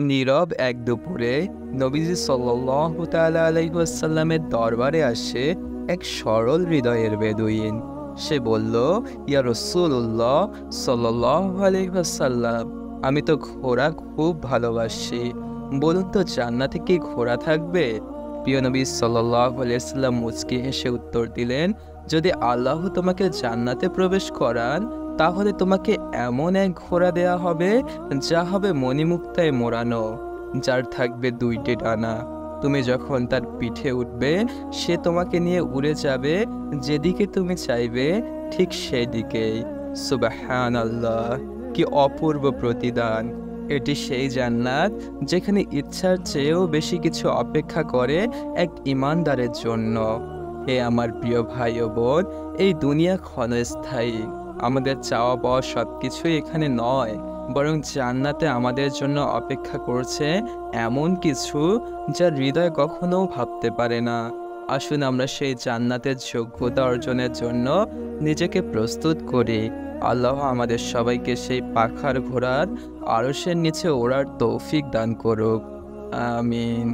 নীরব এক দুপুরে নবীজি সাল্লাল্লাহু তাআলা আলাইহি ওয়াসাল্লামের দরবারে আসে এক সরল হৃদয়ের বেদুইন। সে বলল, ইয়া রাসূলুল্লাহ সাল্লাল্লাহু আলাইহি ওয়াসাল্লাম, আমি তো ঘোড়া খুব ভালোবাসি। বলুন তো জান্নাতে কি ঘোড়া থাকবে? প্রিয় নবী সাল্লাল্লাহু আলাইহি ওয়াসাল্লাম মুচকি হেসে উত্তর দিলেন, যদি আল্লাহ তোমাকে জান্নাতে প্রবেশ করান তাহলে তোমাকে এমন এক ঘোড়া দেয়া হবে যা হবে মণিমুক্তায় মোড়ানো, যার থাকবে দুইটি ডানা। তুমি যখন তার পিঠে উঠবে সে তোমাকে নিয়ে উড়ে যাবে যেদিকে তুমি চাইবে, ঠিক সেদিকেই। সুবহানাল্লাহ, কি অপূর্ব প্রতিদান! এটি সেই জান্নাত যেখানে ইচ্ছার চেয়েও বেশি কিছু অপেক্ষা করে এক ঈমানদারের জন্য। হে আমার প্রিয় ভাই ও বোন, এই দুনিয়া ক্ষণস্থায়ী। আমাদের চাওয়া পাওয়া সবকিছুই এখানে নয়, বরং জান্নাতে আমাদের জন্য অপেক্ষা করছে এমন কিছু যা হৃদয় কখনো ভাবতে পারে না। আসুন আমরা সেই জান্নাতের যোগ্যতা অর্জনের জন্য নিজেকে প্রস্তুত করি। আল্লাহ আমাদের সবাইকে সেই পাখার ঘোড়ার আরশের নিচে ওড়ার তৌফিক দান করুক। আমিন।